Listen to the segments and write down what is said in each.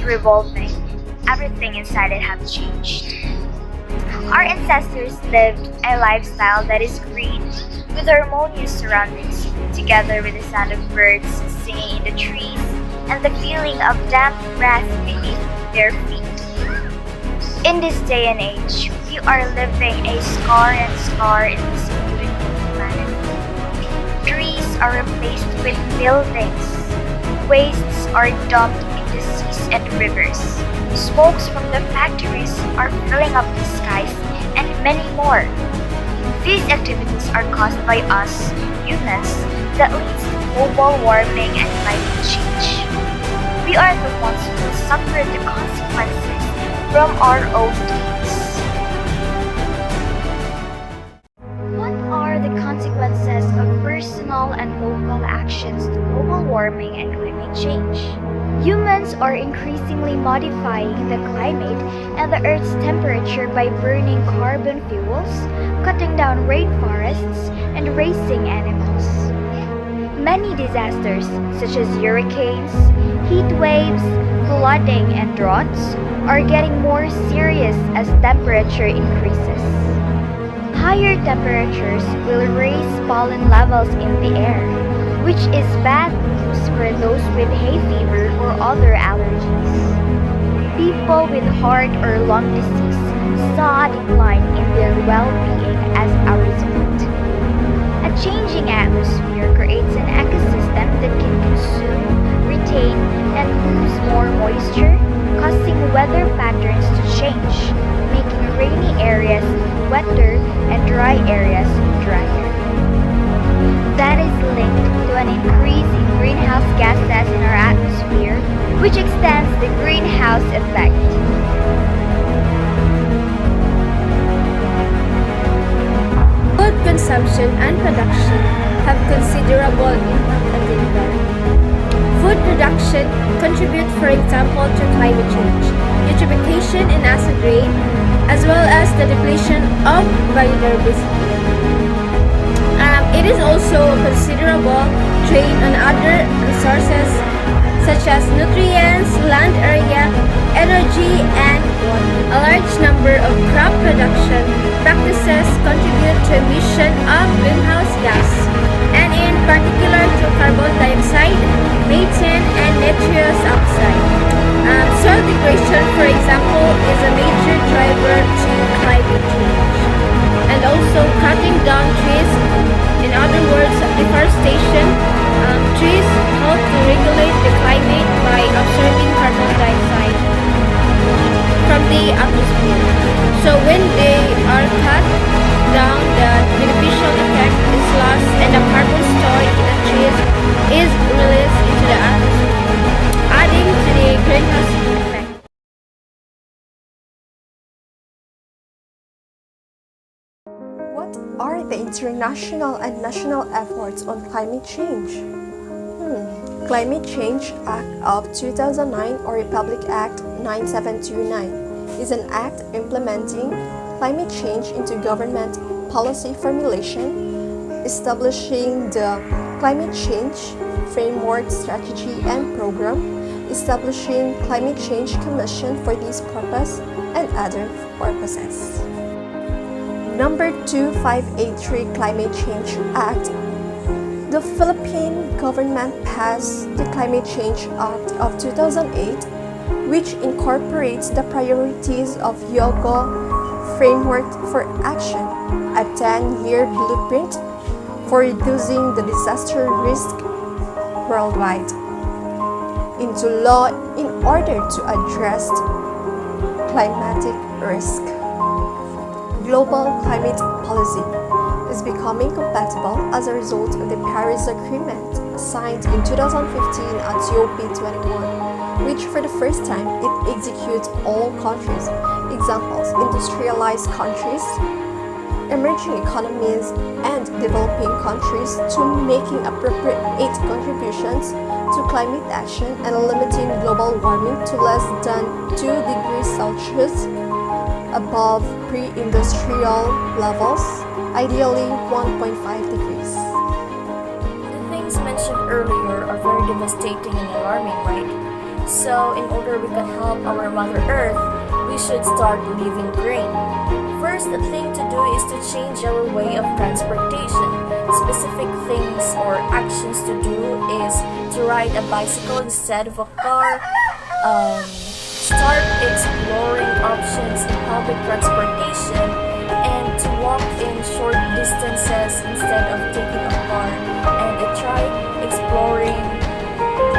revolving, everything inside it have changed. Our ancestors lived a lifestyle that is green, with harmonious surroundings, together with the sound of birds singing in the trees and the feeling of damp grass beneath their feet. In this day and age, we are living a scar in this beautiful planet. Trees are replaced with buildings. Wastes are dumped into seas and rivers. Smokes from the factories are filling up the skies, and many more. These activities are caused by us, humans, that leads to global warming and climate change. We are the ones who will suffer the consequences from our own deeds. What are the consequences of personal and local actions to global warming and climate change? Humans are increasingly modifying the climate and the Earth's temperature by burning carbon fuels, cutting down rainforests, and raising animals. Many disasters, such as hurricanes, heat waves, flooding, and droughts, are getting more serious as temperature increases. Higher temperatures will raise pollen levels in the air, which is bad news for those with hay fever or other allergies. People with heart or lung disease saw a decline in their well-being as a result. A changing atmosphere creates an ecosystem that can consume, retain, and lose more moisture, causing weather patterns to change, making rainy areas wetter and dry areas drier. That is linked to an increase in greenhouse gases in our atmosphere, which extends the greenhouse effect. Food consumption and production have considerable impact on the environment. Food production contributes, for example, to climate change, eutrophication in acid rain, as well as the depletion of biodiversity. It is also a considerable drain on other resources such as nutrients, land area, energy, and water. A large number of crop production practices contribute to emission of greenhouse gas, and in particular to carbon dioxide, methane, and nitrous oxide. Soil degradation, for example, is a major driver to climate change. And also cutting down trees, in other words, deforestation. Trees help to regulate the climate by absorbing carbon dioxide from the atmosphere. So when they are cut down, the beneficial effect is lost and the carbon stored in the trees is released into the atmosphere, adding to the greenhouse effect. What are the international and national efforts on climate change? Climate Change Act of 2009 or Republic Act 9729 is an act implementing climate change into government policy formulation, establishing the climate change framework strategy and program, establishing climate change commission for this purpose and other purposes. Number 2583 Climate Change Act. The Philippine government passed the Climate Change Act of 2008, which incorporates the priorities of YOGO Framework for Action, a 10-year blueprint for reducing the disaster risk worldwide, into law in order to address climatic risk. Global climate policy is becoming compatible as a result of the Paris Agreement signed in 2015 at COP21, which for the first time it executes all countries, examples industrialized countries, emerging economies, and developing countries to making appropriate contributions to climate action and limiting global warming to less than 2 degrees Celsius above pre-industrial levels, ideally 1.5 degrees. The things mentioned earlier are very devastating and alarming, right? So in order we can help our Mother Earth, we should start living green. First thing to do is to change our way of transportation. Specific things or actions to do is to ride a bicycle instead of a car. Start exploring options in public transportation and to walk in short distances instead of taking a car. And try exploring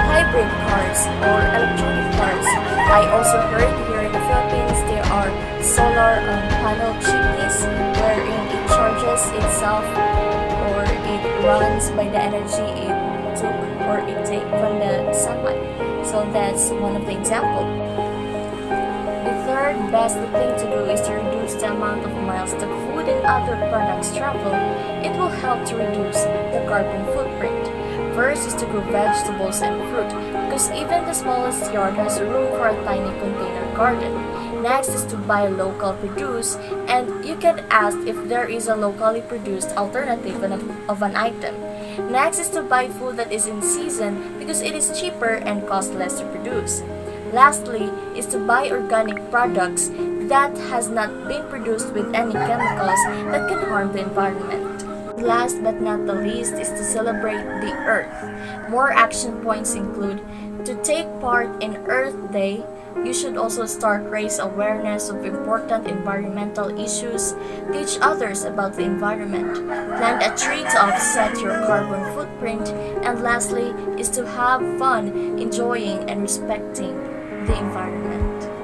hybrid cars or electronic cars. I also heard here in the Philippines there are solar panel jeepneys wherein it charges itself or it runs by the energy it took or it take from the sunlight. So that's one of the examples. The third best thing to do is to reduce the amount of miles that food and other products travel. It will help to reduce the carbon footprint. First is to grow vegetables and fruit because even the smallest yard has room for a tiny container garden. Next is to buy local produce, and you can ask if there is a locally produced alternative of an item. Next is to buy food that is in season because it is cheaper and costs less to produce. Lastly is to buy organic products that has not been produced with any chemicals that can harm the environment. Last but not the least is to celebrate the Earth. More action points include to take part in Earth Day. You should also start raise awareness of important environmental issues, teach others about the environment, plant a tree to offset your carbon footprint, and lastly is to have fun enjoying and respecting the environment.